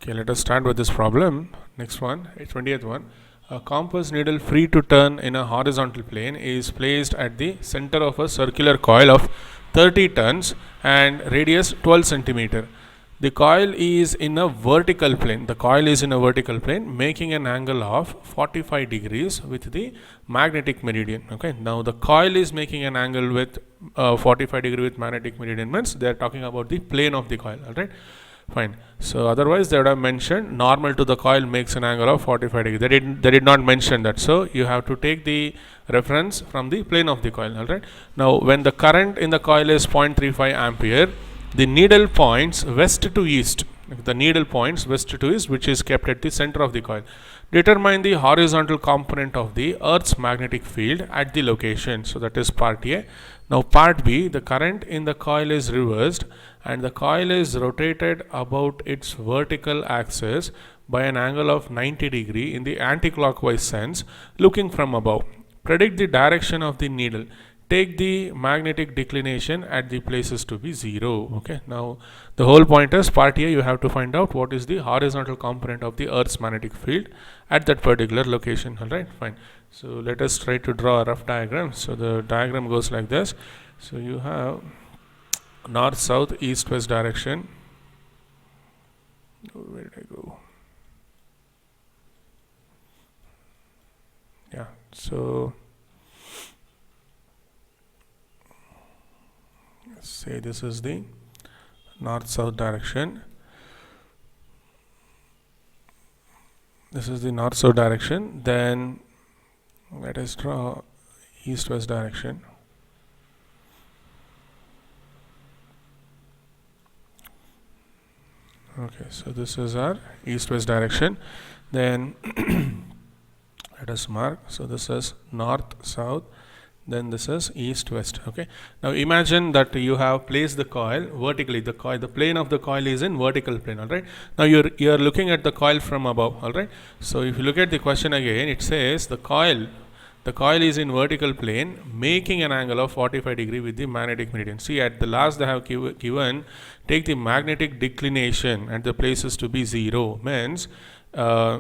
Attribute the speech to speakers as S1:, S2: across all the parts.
S1: Okay, let us start with this problem. Next one, 20th one. A compass needle free to turn in a horizontal plane is placed at the center of a circular coil of 30 tons and radius 12 centimeter. The coil is in a vertical plane. The coil is in a vertical plane, making an angle of 45 degrees with the magnetic meridian. Okay, now the coil is making an angle with 45 degree with magnetic meridian, means they are talking about the plane of the coil. All right. Fine. So otherwise they would have mentioned normal to the coil makes an angle of 45 degrees. They did not mention that. So you have to take the reference from the plane of the coil. Alright. Now when the current in the coil is 0.35 ampere, the needle points west to east. The needle points west to east, which is kept at the center of the coil. Determine the horizontal component of the Earth's magnetic field at the location. So that is part A. Now part B, the current in the coil is reversed and the coil is rotated about its vertical axis by an angle of 90 degree in the anticlockwise sense looking from above. Predict the direction of the needle. Take the magnetic declination at the places to be 0. Okay. Now the whole point is part here you have to find out what is the horizontal component of the Earth's magnetic field at that particular location. Alright, fine. So let us try to draw a rough diagram. So the diagram goes like this. So you have north, south, east, west direction. Where did I go? Yeah. So say this is the north-south direction. This is the north-south direction. Then let us draw east-west direction. Okay, so this is our east-west direction. Then let us mark. So this is north-south. Then this is east west. Okay. Now imagine that you have placed the coil vertically. The plane of the coil is in vertical plane. All right. Now you are looking at the coil from above. All right. So if you look at the question again, it says the coil is in vertical plane, making an angle of 45 degree with the magnetic meridian. See, at the last they have given take the magnetic declination at the places to be 0. Means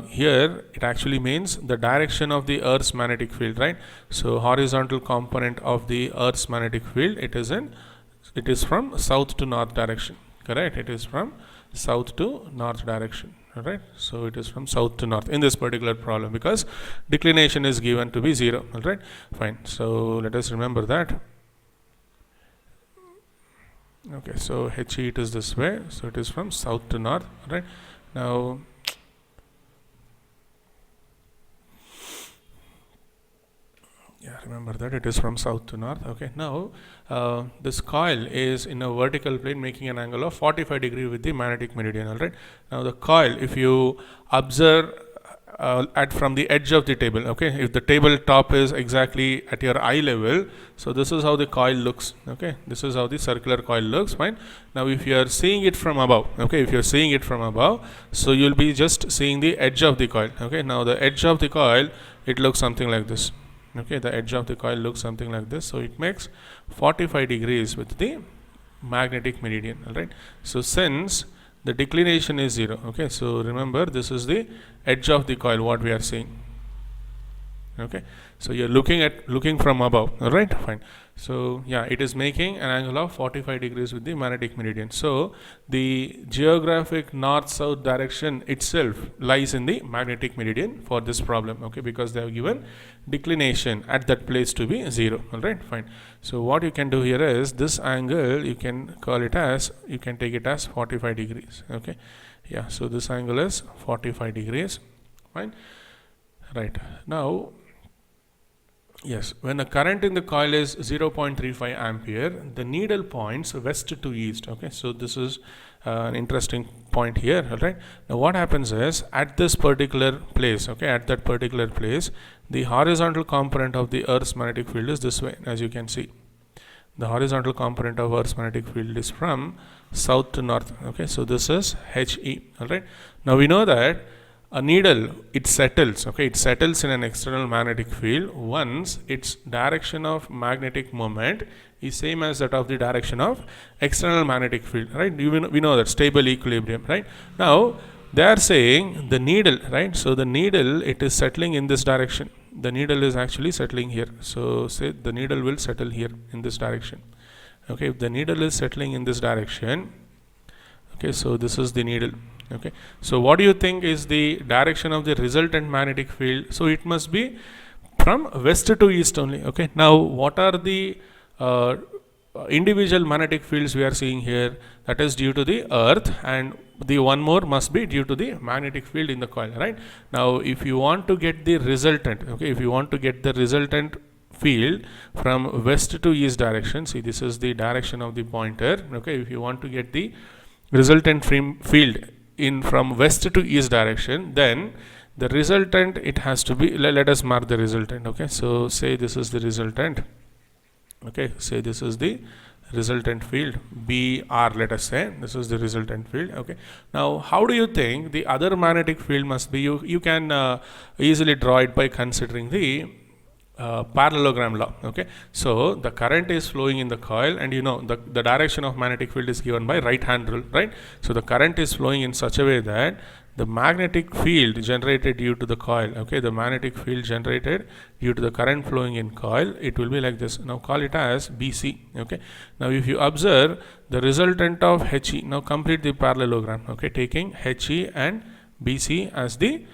S1: here it actually means the direction of the Earth's magnetic field, right? So horizontal component of the Earth's magnetic field, it is from south to north direction. Correct? It is from south to north direction. Alright, so it is from south to north in this particular problem because declination is given to be 0. Alright, fine. So let us remember that. Okay, so HE it is this way, so it is from south to north. Alright, now remember that it is from south to north. Okay, now this coil is in a vertical plane making an angle of 45 degree with the magnetic meridian. Alright, now the coil, if you observe from the edge of the table, okay, if the table top is exactly at your eye level, so this is how the coil looks. Okay, this is how the circular coil looks. Fine. Now if you are seeing it from above, okay, if you are seeing it from above, so you will be just seeing the edge of the coil. Okay, now the edge of the coil, it looks something like this. Okay, the edge of the coil looks something like this. So it makes 45 degrees with the magnetic meridian. Alright. So since the declination is 0, okay, so remember this is the edge of the coil what we are seeing. Okay, so you are looking from above. Alright, fine. So yeah, it is making an angle of 45 degrees with the magnetic meridian. So the geographic north-south direction itself lies in the magnetic meridian for this problem. Okay, because they have given declination at that place to be 0. Alright, fine. So what you can do here is this angle you can take it as 45 degrees. Okay, yeah, so this angle is 45 degrees. Fine. Right, now yes, when the current in the coil is 0.35 ampere, the needle points west to east. Okay, so this is an interesting point here. All right. Now what happens is at this particular place, okay, at that particular place, the horizontal component of the Earth's magnetic field is this way, as you can see. The horizontal component of Earth's magnetic field is from south to north. Okay, so this is HE. All right. Now we know that a needle, it settles in an external magnetic field once its direction of magnetic moment is same as that of the direction of external magnetic field, right? We know that stable equilibrium, right? Now they are saying the needle, right? So the needle, it is settling in this direction. The needle is actually settling here. So say the needle will settle here in this direction. Okay, if the needle is settling in this direction, okay, so this is the needle. Okay, so what do you think is the direction of the resultant magnetic field? So it must be from west to east only. Okay, now what are the individual magnetic fields we are seeing here? That is due to the earth, and the one more must be due to the magnetic field in the coil, right? Now if you want to get the resultant, okay, if you want to get the resultant field from west to east direction, see this is the direction of the pointer. Okay, if you want to get the resultant field in from west to east direction, then the resultant, it has to be, let us mark the resultant. Okay, so say this is the resultant. Okay, say this is the resultant field BR, let us say this is the resultant field. Okay, now how do you think the other magnetic field must be? You can easily draw it by considering the parallelogram law. Okay, so the current is flowing in the coil, and you know the direction of magnetic field is given by right hand rule, right? So the current is flowing in such a way that the magnetic field generated due to the coil, okay, the magnetic field generated due to the current flowing in coil, it will be like this. Now call it as BC. Okay, now if you observe the resultant of HE, now complete the parallelogram. Okay, taking HE and BC as the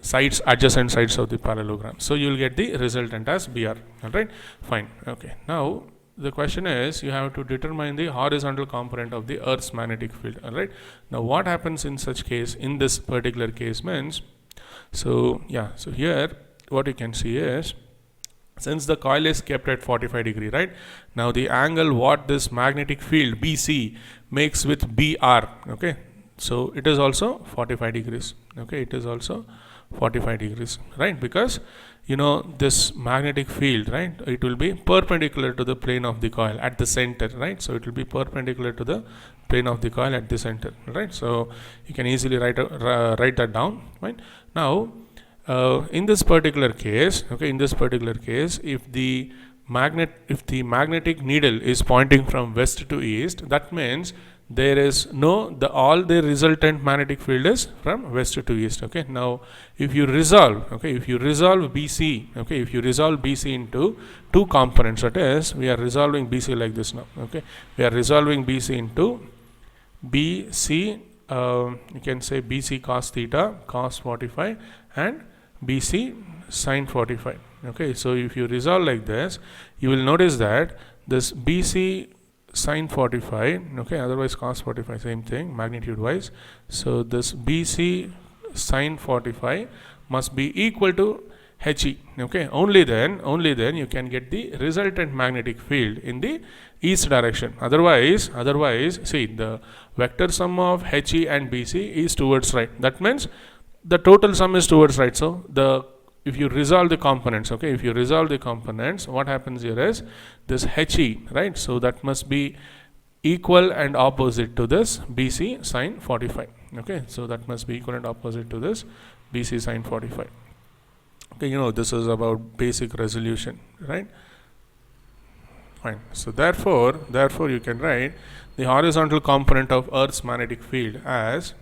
S1: sides, adjacent sides of the parallelogram. So you will get the resultant as BR. Alright, fine. Okay, now the question is, you have to determine the horizontal component of the Earth's magnetic field. Alright, now what happens in such case, in this particular case means, so yeah, so here what you can see is, since the coil is kept at 45 degree, right? Now the angle what this magnetic field BC makes with BR, okay, so it is also 45 degrees. Okay, it is also 45 degrees, right? Because you know this magnetic field, right, it will be perpendicular to the plane of the coil at the center, right? So it will be perpendicular to the plane of the coil at the center, right? So you can easily write that down, right? Now in this particular case, okay, in this particular case, if the magnetic needle is pointing from west to east, that means there is all the resultant magnetic field is from west to east. Okay, now if you resolve BC, okay, if you resolve BC into two components, that is, we are resolving BC like this now. Okay, we are resolving BC into BC, you can say BC cos theta cos 45 and BC sin 45. Okay, so if you resolve like this, you will notice that this BC sin 45, okay, otherwise cos 45, same thing magnitude wise. So this BC sin 45 must be equal to HE. Okay, only then you can get the resultant magnetic field in the east direction. Otherwise see, the vector sum of HE and BC is towards right. That means the total sum is towards right. So if you resolve the components, okay, if you resolve the components, what happens here is this HE, right? So that must be equal and opposite to this BC sin 45. Okay, so that must be equal and opposite to this BC sin 45. Okay, you know this is about basic resolution, right? Fine. So therefore you can write the horizontal component of Earth's magnetic field as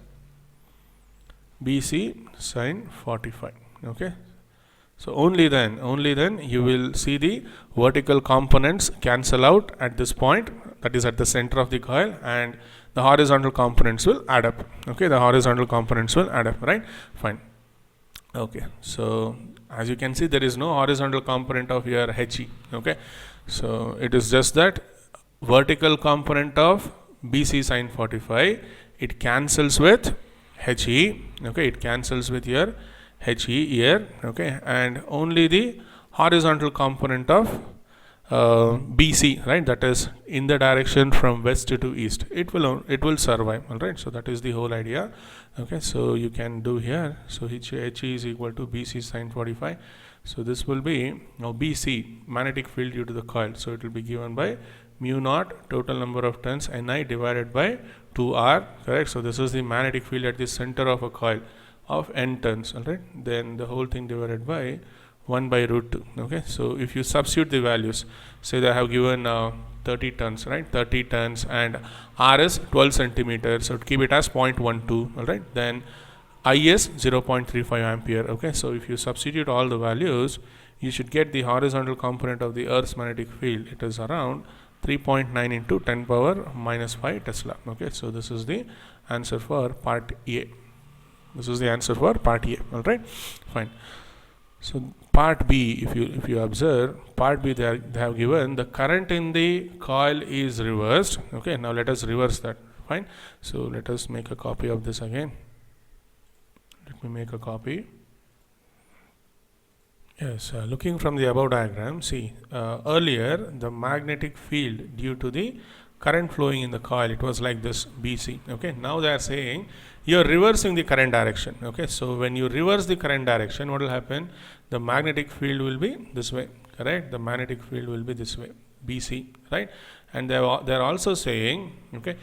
S1: BC sin 45. Okay. So only then you will see the vertical components cancel out at this point, that is at the center of the coil, and the horizontal components will add up. Okay, the horizontal components will add up, right? Fine. Okay, so as you can see, there is no horizontal component of your HE. Okay, so it is just that vertical component of BC sin 45, it cancels with HE. Okay, it cancels with your HE here, okay, and only the horizontal component of BC, right, that is in the direction from west to east, it will survive. All right, so that is the whole idea. Okay, so you can do here, so HE is equal to BC sin 45. So this will be now BC, magnetic field due to the coil, so it will be given by mu naught total number of turns Ni divided by 2R, correct? So this is the magnetic field at the center of a coil of n turns. All right, then the whole thing divided by 1 by root 2. Okay, so if you substitute the values, say they have given 30 tons, right? 30 tons, and R is 12 centimeters, so keep it as 0.12. All right, then I is 0.35 ampere. Okay, so if you substitute all the values, you should get the horizontal component of the Earth's magnetic field. It is around 3.9 into 10 power minus 5 Tesla. Okay, so this is the answer for part A. This is the answer for part A. All right, fine. So part B, if you observe part B, they have given the current in the coil is reversed. Okay, now let us reverse that. Fine. So let us make a copy of this again. Let me make a copy. Yes, looking from the above diagram, see earlier the magnetic field due to the current flowing in the coil, it was like this BC. Okay, now they are saying you are reversing the current direction. Okay, so when you reverse the current direction, what will happen? The magnetic field will be this way, correct? The magnetic field will be this way, BC, right? And they are also saying, okay,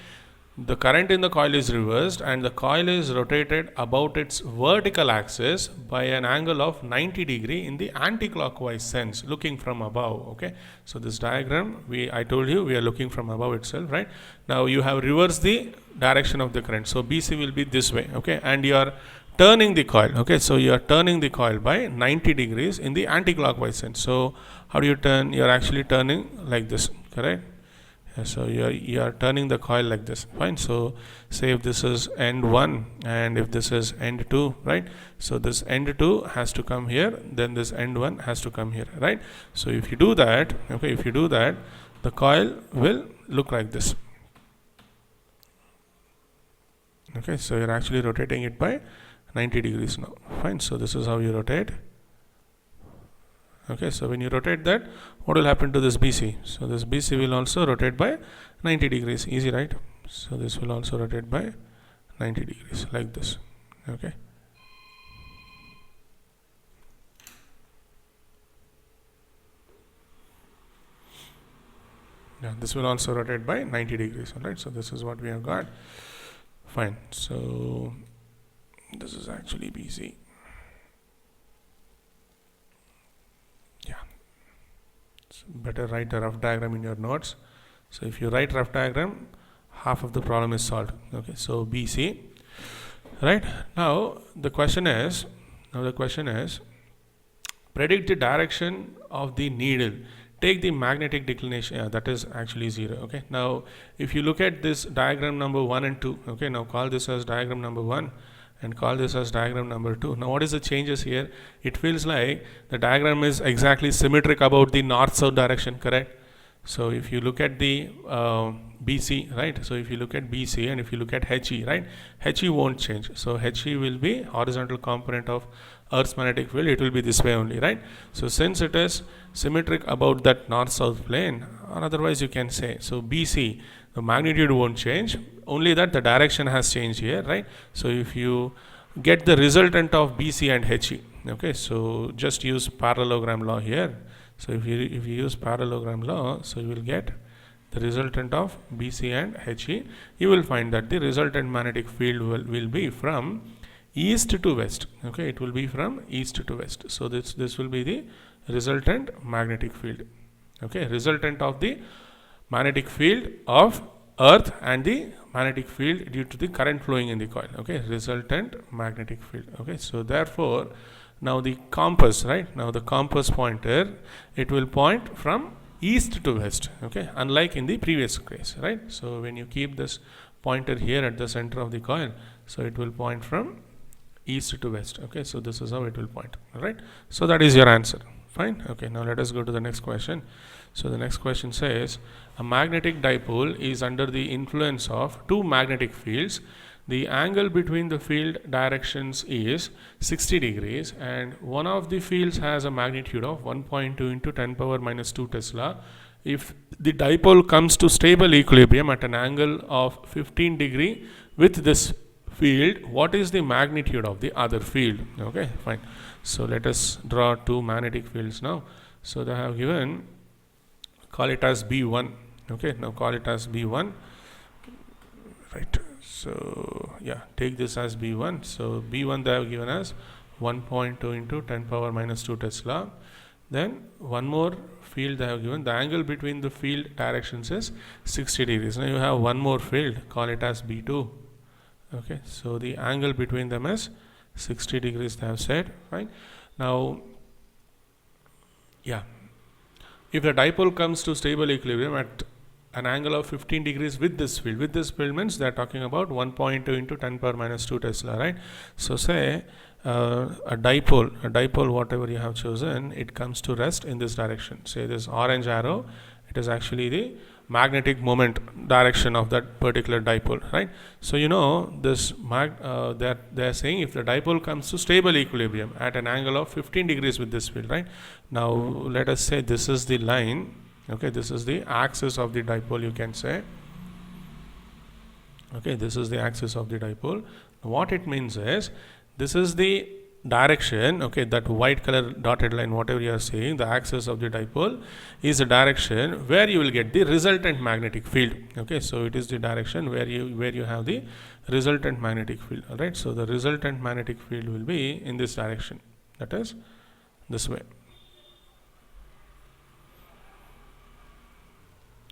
S1: the current in the coil is reversed and the coil is rotated about its vertical axis by an angle of 90 degree in the anti-clockwise sense, looking from above. Okay, so this diagram, I told you we are looking from above itself, right? Now you have reversed the direction of the current, so BC will be this way. Okay, and you are turning the coil. Okay, so you are turning the coil by 90 degrees in the anti-clockwise sense. So how do you turn? You are actually turning like this, correct? So you are turning the coil like this. Fine. So say if this is end 1 and if this is end 2, right? So this end 2 has to come here, then this end 1 has to come here, right? So if you do that, okay, if you do that, the coil will look like this. Okay, so you're actually rotating it by 90 degrees now. Fine. So this is how you rotate. Okay, so when you rotate that, what will happen to this BC? So this BC will also rotate by 90 degrees. Easy, right? So this will also rotate by 90 degrees like this. Okay. Yeah, this will also rotate by 90 degrees. All right. So this is what we have got. Fine. So this is actually BC. Better write a rough diagram in your notes. So if you write rough diagram, half of the problem is solved. Okay, so BC, right? Now the question is predict the direction of the needle. Take the magnetic declination. Yeah, that is actually 0. Okay, now if you look at this diagram number 1 and 2, okay, now call this as diagram number 1 and call this as diagram number 2. Now what is the changes here? It feels like the diagram is exactly symmetric about the north-south direction, correct? So if you look at the BC, right? So if you look at BC and if you look at HE, right? HE won't change. So HE will be horizontal component of Earth's magnetic field. It will be this way only, right? So since it is symmetric about that north-south plane, or otherwise you can say, so BC, the magnitude won't change, only that the direction has changed here, right? So if you get the resultant of BC and HE, okay, so just use parallelogram law here. So if you use parallelogram law, so you will get the resultant of BC and HE. You will find that the resultant magnetic field will be from east to west. Okay, it will be from east to west. So this will be the resultant magnetic field. Okay, resultant of the magnetic field of Earth and the magnetic field due to the current flowing in the coil. Okay, resultant magnetic field. Okay, so therefore now the compass, right? Now the compass pointer, it will point from east to west. Okay, unlike in the previous case, right? So when you keep this pointer here at the center of the coil, so it will point from east to west. Okay, so this is how it will point. All right, so that is your answer. Fine. Okay, now let us go to the next question. So the next question says a magnetic dipole is under the influence of two magnetic fields. The angle between the field directions is 60 degrees and one of the fields has a magnitude of 1.2 into 10 power minus 2 Tesla. If the dipole comes to stable equilibrium at an angle of 15 degree with this field, what is the magnitude of the other field? Okay, fine. So let us draw two magnetic fields now. So they have given, call it as B1. Okay, now call it as B1. Right. So yeah, take this as B1. So B1 they have given as 1.2 into 10 power minus 2 Tesla. Then one more field they have given. The angle between the field directions is 60 degrees. Now you have one more field, call it as B2. Okay, so the angle between them is 60 degrees they have said, right? Now, yeah, if the dipole comes to stable equilibrium at an angle of 15 degrees with this field means they are talking about 1.2 into 10 power minus 2 Tesla, right? So say a dipole whatever you have chosen, it comes to rest in this direction. Say this orange arrow, it is actually the magnetic moment direction of that particular dipole, right? So you know this that they are saying if the dipole comes to stable equilibrium at an angle of 15 degrees with this field, right? Now let us say this is the line. Okay, this is the axis of the dipole, you can say. Okay, this is the axis of the dipole. What it means is this is the direction. Okay, that white color dotted line, whatever you are saying, the axis of the dipole is the direction where you will get the resultant magnetic field. Okay, so it is the direction where you have the resultant magnetic field. All right, so the resultant magnetic field will be in this direction, that is this way.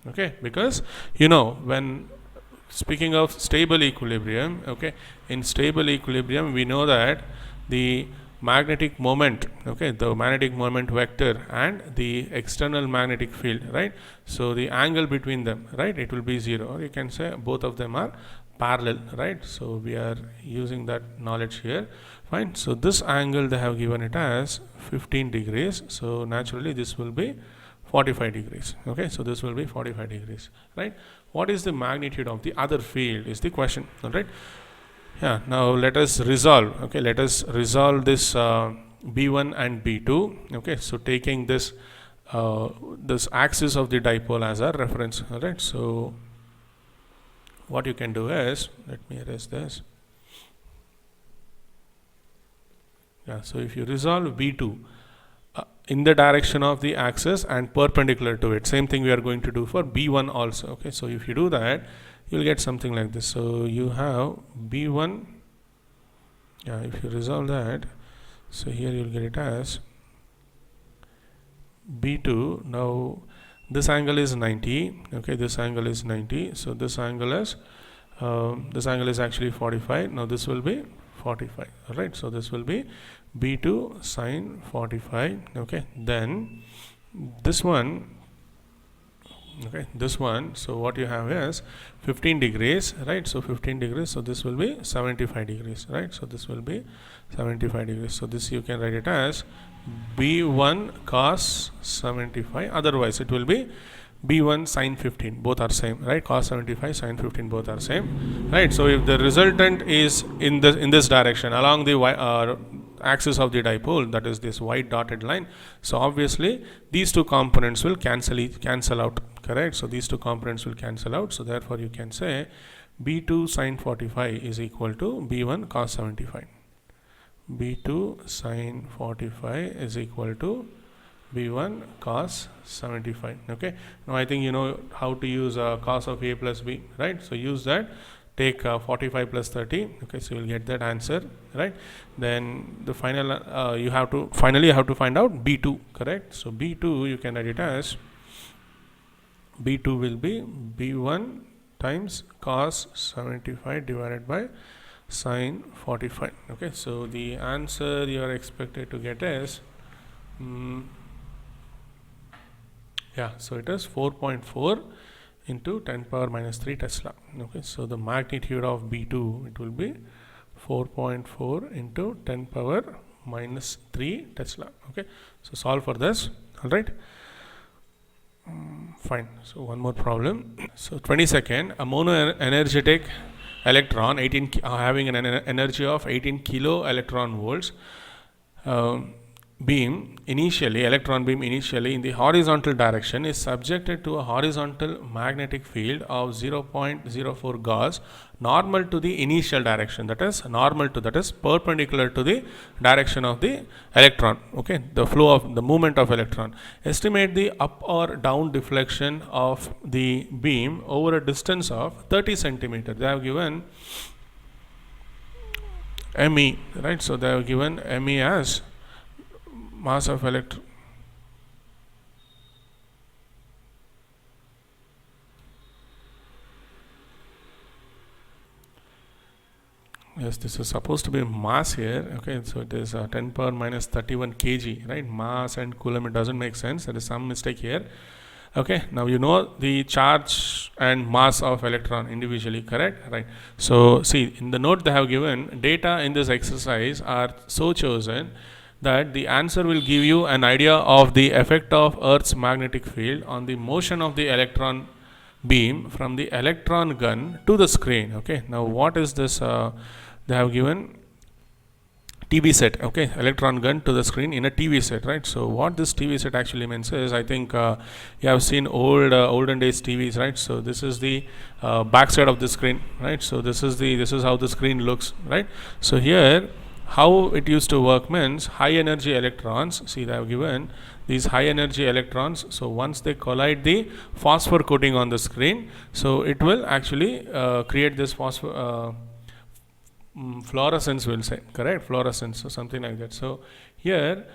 S1: Okay, because you know when speaking of stable equilibrium, okay, in stable equilibrium we know that the magnetic moment, okay, the magnetic moment vector and the external magnetic field, right? So the angle between them, right, it will be 0, or you can say both of them are parallel, right? So we are using that knowledge here. Fine. So this angle they have given it as 15 degrees. So naturally this will be 45 degrees. Okay, so this will be 45 degrees, right? What is the magnitude of the other field is the question. All right. Yeah, now let us resolve. Okay, let us resolve this B1 and B2. Okay, so taking this this axis of the dipole as a reference. All right, so what you can do is, let me erase this. Yeah, so if you resolve B2 in the direction of the axis and perpendicular to it, same thing we are going to do for B1 also. Okay, so if you do that, you will get something like this. So you have B1, yeah, if you resolve that, so here you will get it as B2. Now this angle is 90. Okay, this angle is 90. So this angle is actually 45. Now this will be 45. All right, so this will be B2 sine 45. Okay, then this one, okay, this one, so what you have is 15 degrees, right? So 15 degrees, so this will be 75 degrees, right? So this will be 75 degrees. So this you can write it as B1 cos 75, otherwise it will be B1 sine 15, both are same, right? Cos 75, sine 15, both are same, right? So if the resultant is in this direction along the axis of the dipole, that is this white dotted line, so obviously these two components will cancel out, correct? So these two components will cancel out, so therefore you can say B2 sine 45 is equal to B1 cos 75. B2 sine 45 is equal to B1 cos 75. Okay, now I think you know how to use cos of A plus B, right? So use that, take 45 plus 30. Okay, so you will get that answer, right? Then the final you have to find out B2, correct? So B2 you can write it as B2 will be B1 times cos 75 divided by sine 45. Okay, so the answer you are expected to get is yeah, so it is 4.4 into 10 power minus 3 Tesla. Okay, so the magnitude of B2, it will be 4.4 into 10 power minus 3 Tesla. Okay, so solve for this. All right. Fine. So one more problem. So 22nd, a mono-energetic electron, having an energy of 18 kilo electron volts, electron beam initially in the horizontal direction is subjected to a horizontal magnetic field of 0.04 Gauss, normal to the initial direction, that is perpendicular to the direction of the electron. Okay, the flow of the movement of electron. Estimate the up or down deflection of the beam over a distance of 30 centimeter. They have given me, right? So they have given me as mass of electron. Yes, this is supposed to be mass here. Okay, so it is 10 power minus 31 kg, right? Mass and coulomb, it doesn't make sense. There is some mistake here. Okay, now you know the charge and mass of electron individually, correct? Right. So see, in the note they have given, data in this exercise are so chosen that the answer will give you an idea of the effect of Earth's magnetic field on the motion of the electron beam from the electron gun to the screen. Okay, now what is this? They have given TV set, okay, electron gun to the screen in a TV set, right? So what this TV set actually means is, I think you have seen olden days TVs, right? So this is the backside of the screen, right? So this is how the screen looks, right? So here, how it used to work means high energy electrons. See, they have given these high energy electrons. So once they collide the phosphor coating on the screen, so it will actually create this phosphor. Fluorescence will say, correct, fluorescence or something like that. So here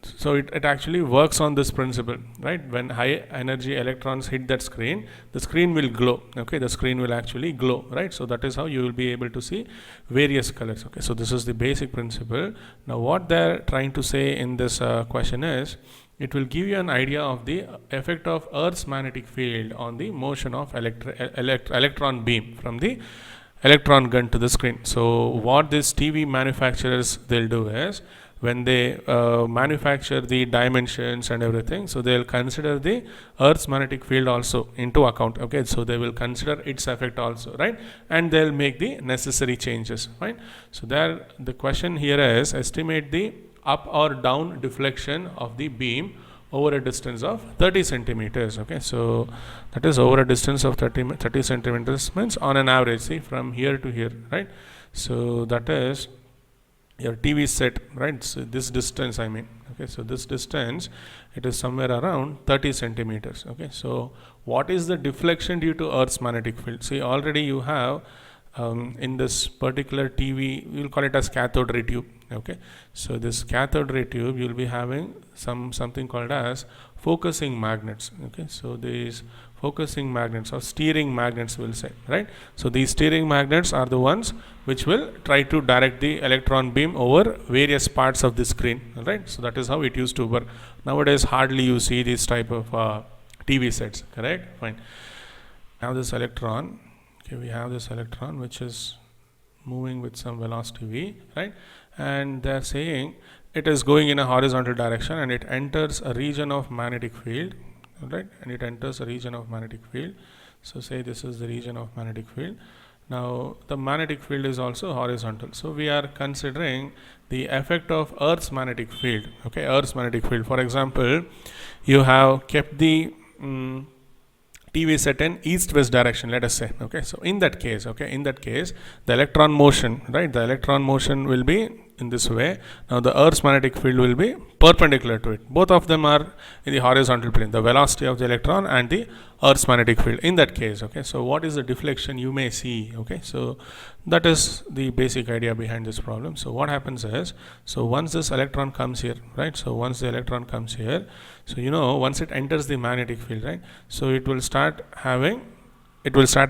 S1: so it actually works on this principle, right? When high energy electrons hit that screen, the screen will glow. Okay, the screen will actually glow, right? So that is how you will be able to see various colors. Okay, so this is the basic principle. Now what they're trying to say in this question is, it will give you an idea of the effect of Earth's magnetic field on the motion of electron beam from the electron gun to the screen. So what these TV manufacturers they'll do is, when they manufacture the dimensions and everything, so they'll consider the Earth's magnetic field also into account. Okay, so they will consider its effect also, right? And they'll make the necessary changes, right? So there, the question here is, estimate the up or down deflection of the beam over a distance of 30 centimeters. Okay, so that is over a distance of 30 centimeters means on an average, see, from here to here, right? So that is your TV set, right? So this distance, I mean, okay, so this distance, it is somewhere around 30 centimeters. Okay, so what is the deflection due to Earth's magnetic field? See, already you have in this particular TV, we will call it as cathode ray tube. Okay, so this cathode ray tube, you will be having something called as focusing magnets. Okay, so these focusing magnets or steering magnets will say, right? So these steering magnets are the ones which will try to direct the electron beam over various parts of the screen, right? So that is how it used to work. Nowadays hardly you see this type of TV sets, correct? Fine. Now this electron, okay, we have this electron which is moving with some velocity v, right? And they are saying it is going in a horizontal direction and it enters a region of magnetic field, right? And it enters a region of magnetic field. So say this is the region of magnetic field. Now the magnetic field is also horizontal. So we are considering the effect of Earth's magnetic field. Okay, Earth's magnetic field. For example, you have kept the TV set in east-west direction, let us say. Okay, so in that case, the electron motion, right? The electron motion will be in this way. Now the Earth's magnetic field will be perpendicular to it. Both of them are in the horizontal plane, the velocity of the electron and the Earth's magnetic field in that case. Okay, so what is the deflection you may see? Okay, so that is the basic idea behind this problem. So what happens is, so once this electron comes here, right? So once the electron comes here, so you know, once it enters the magnetic field, right? So it will start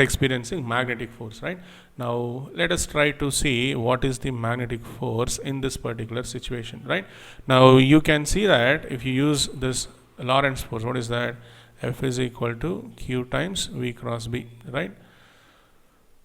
S1: experiencing magnetic force, right? Now let us try to see what is the magnetic force in this particular situation, right? Now you can see that if you use this Lorentz force, what is that? F is equal to Q times V cross B, right?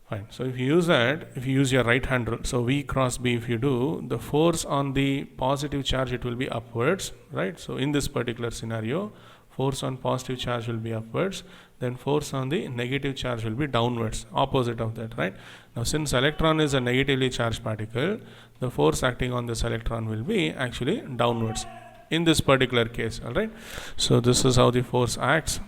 S1: Fine. So if you use that, if you use your right hand rule, so V cross B, if you do, the force on the positive charge, it will be upwards, right? So in this particular scenario, force on positive charge will be upwards, then force on the negative charge will be downwards, opposite of that, right? Now since electron is a negatively charged particle, the force acting on this electron will be actually downwards in this particular case, all right? So this is how the force acts.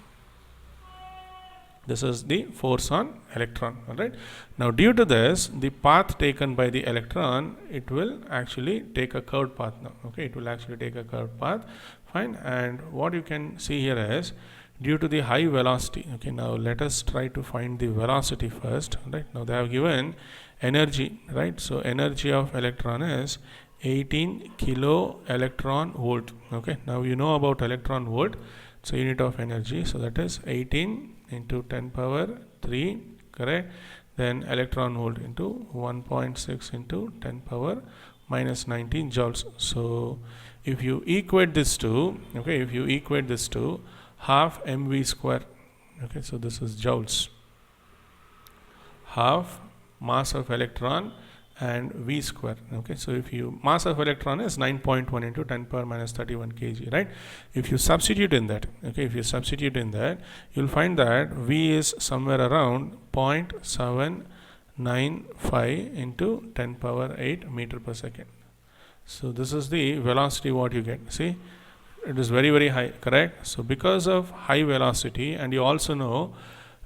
S1: This is the force on electron, all right? Now due to this, the path taken by the electron, it will actually take a curved path now. Okay, it will actually take a curved path. Fine. And what you can see here is, due to the high velocity, okay, now let us try to find the velocity first, right? Now they have given energy, right? So energy of electron is 18 kilo electron volt. Okay, now you know about electron volt, so unit of energy, so that is 18 into 10 power 3, correct? Then electron volt into 1.6 into 10 power minus 19 joules. So if you equate this to, okay, if you equate this to half mv square, okay, so this is joules, half mass of electron and v square. Okay, so if you mass of electron is 9.1 into 10 power minus 31 kg, right? If you substitute in that, okay, if you substitute in that, you'll find that v is somewhere around 0.795 into 10 power 8 meter per second. So this is the velocity what you get. See, it is very, very high, correct? So because of high velocity, and you also know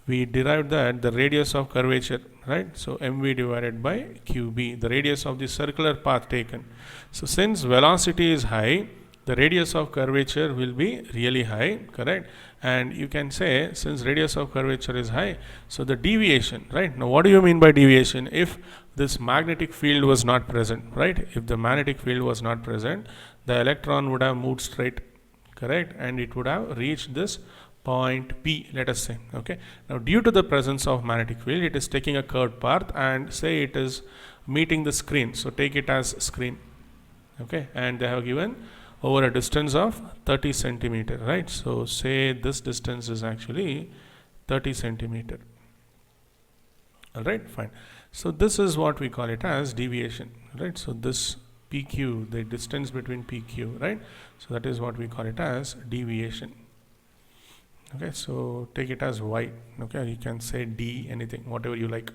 S1: we derived that the radius of curvature, right? So mv divided by qb, the radius of the circular path taken. So since velocity is high, the radius of curvature will be really high, correct? And you can say, since radius of curvature is high, so the deviation, right? Now what do you mean by deviation? If this magnetic field was not present, right? If the magnetic field was not present, the electron would have moved straight, correct? And it would have reached this point P, let us say. Okay, now due to the presence of magnetic field, it is taking a curved path, and say it is meeting the screen, so take it as screen. Okay, and they have given over a distance of 30 centimeter, right? So say this distance is actually 30 centimeter. All right, fine. So this is what we call it as deviation, right? So this PQ, the distance between PQ, right? So that is what we call it as deviation. Okay, so take it as y. Okay, you can say d, anything, whatever you like.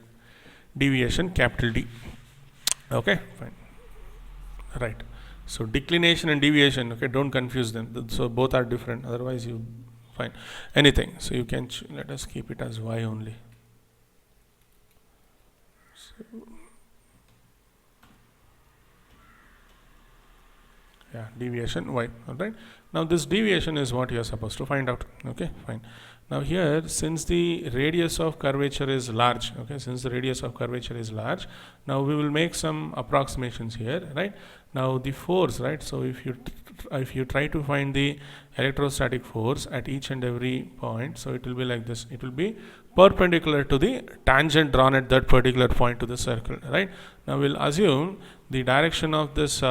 S1: Deviation, capital D. Okay, fine. Right. So declination and deviation, okay, don't confuse them. So both are different. Otherwise, you fine anything. So you can let us keep it as y only. So, yeah, deviation y. All right. Now this deviation is what you are supposed to find out. Okay, fine. Now here, since the radius of curvature is large, okay, since the radius of curvature is large, now we will make some approximations here, right? Now the force, right? So if you try to find the electrostatic force at each and every point, so it will be like this. It will be perpendicular to the tangent drawn at that particular point to the circle, right? Now we'll assume the direction of this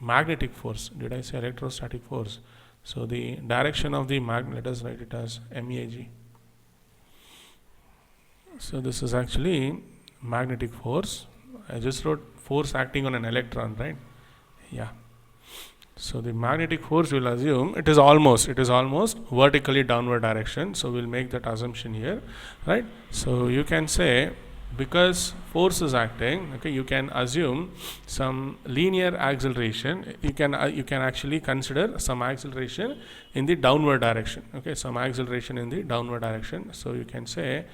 S1: magnetic force. Did I say electrostatic force? So the direction of the magnet, let us write it as MEAG. So this is actually magnetic force. I just wrote force acting on an electron, right? Yeah. So the magnetic force, will assume it is almost vertically downward direction. So we'll make that assumption here, right? So you can say, because force is acting, okay, you can assume some linear acceleration. You can actually consider some acceleration in the downward direction. Okay, some acceleration in the downward direction. So you can say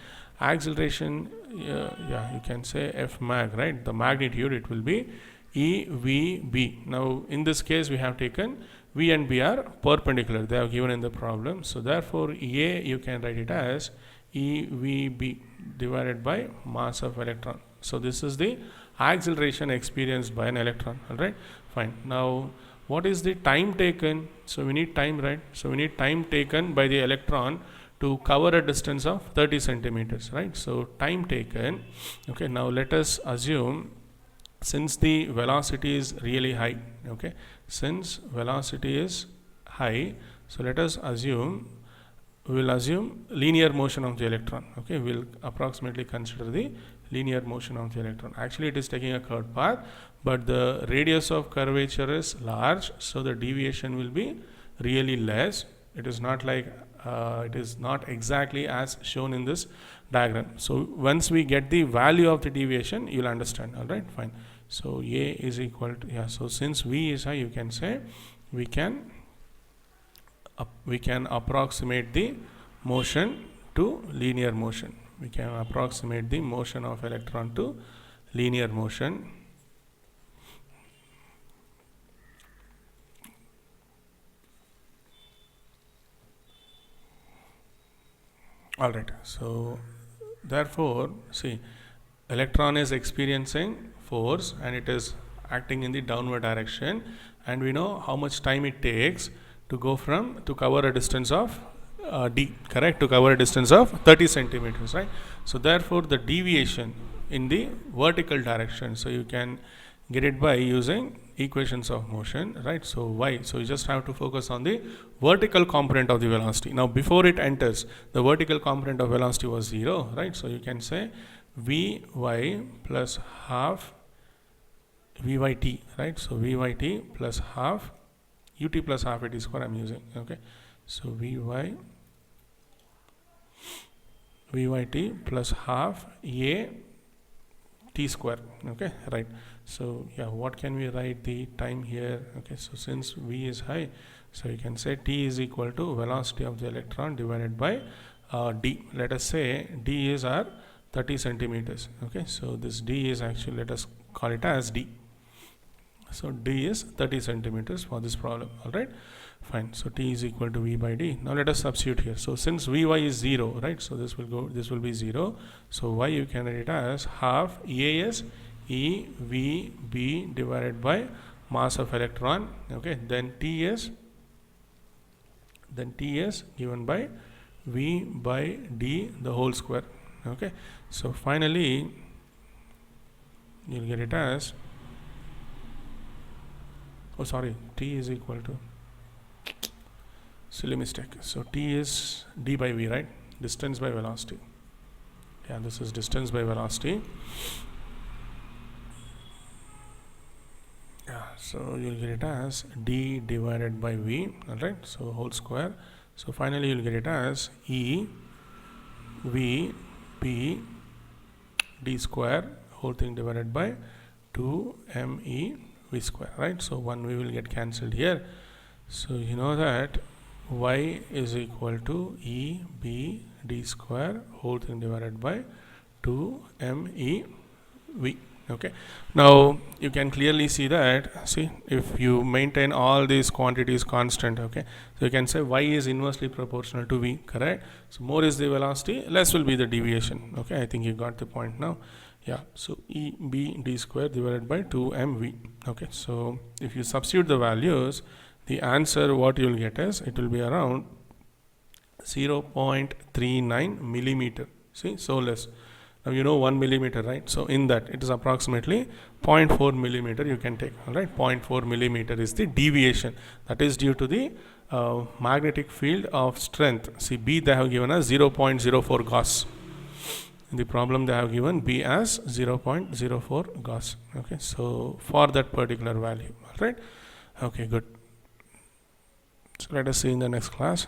S1: acceleration, you can say F mag, right? The magnitude, it will be EVB. Now in this case we have taken V and B are perpendicular, they have given in the problem. So therefore A, you can write it as EVB divided by mass of electron. So this is the acceleration experienced by an electron. All right, fine. Now what is the time taken? So we need time, right? So we need time taken by the electron to cover a distance of 30 centimeters, right? So time taken. Okay, now let us assume, since the velocity is really high, okay, since velocity is high, so let us assume, we will assume linear motion of the electron. Okay, we will approximately consider the linear motion of the electron. Actually it is taking a curved path, but the radius of curvature is large, so the deviation will be really less. It is not like it is not exactly as shown in this diagram. So once we get the value of the deviation, you will understand. All right, fine. So A is equal to, yeah, so since V is high, you can say we can approximate the motion to linear motion. We can approximate the motion of electron to linear motion. All right, so therefore, see, electron is experiencing force and it is acting in the downward direction, and we know how much time it takes to go from to cover a distance of d, correct, to cover a distance of 30 centimeters, right? So therefore the deviation in the vertical direction, so you can get it by using equations of motion, right? So y, so you just have to focus on the vertical component of the velocity. Now before it enters, the vertical component of velocity was 0, right? So you can say Vy plus half Vyt, right? So Vyt plus half ut plus half it is what I'm using, okay? So Vyt plus half a t square, okay, right? So yeah, what can we write the time here? Okay, so since v is high, so you can say t is equal to velocity of the electron divided by d. Let us say d is our 30 centimeters, okay? So this d is actually, let us call it as d. So d is 30 centimeters for this problem, all right? Fine. So t is equal to v by d. Now let us substitute here. So since vy is 0, right? So this will be 0. So y you can write it as half a is e v b divided by mass of electron, okay? Then t is given by v by d the whole square, okay? So finally you'll get it as, oh sorry, t is equal to, silly mistake. So t is d by v, right? Distance by velocity. Yeah, this is distance by velocity. Yeah, so you'll get it as d divided by v, alright? So whole square. So finally you'll get it as e v p d square whole thing divided by 2 m e v square, right? So one v will get cancelled here. So you know that y is equal to e b d square whole thing divided by 2 m e v, okay? Now you can clearly see that, see, if you maintain all these quantities constant, okay, so you can say y is inversely proportional to v, correct? So more is the velocity, less will be the deviation, okay? I think you got the point now. Yeah, so e b d square divided by 2 m v, okay? So if you substitute the values, the answer what you will get is, it will be around 0.39 millimeter. See, so less. Now you know 1 millimeter, right? So in that it is approximately 0.4 millimeter you can take, all right? 0.4 millimeter is the deviation that is due to the magnetic field of strength. See, b they have given us 0.04 Gauss. In the problem they have given b as 0.04 Gauss, okay? So for that particular value, all right? Okay, good. So let us see in the next class.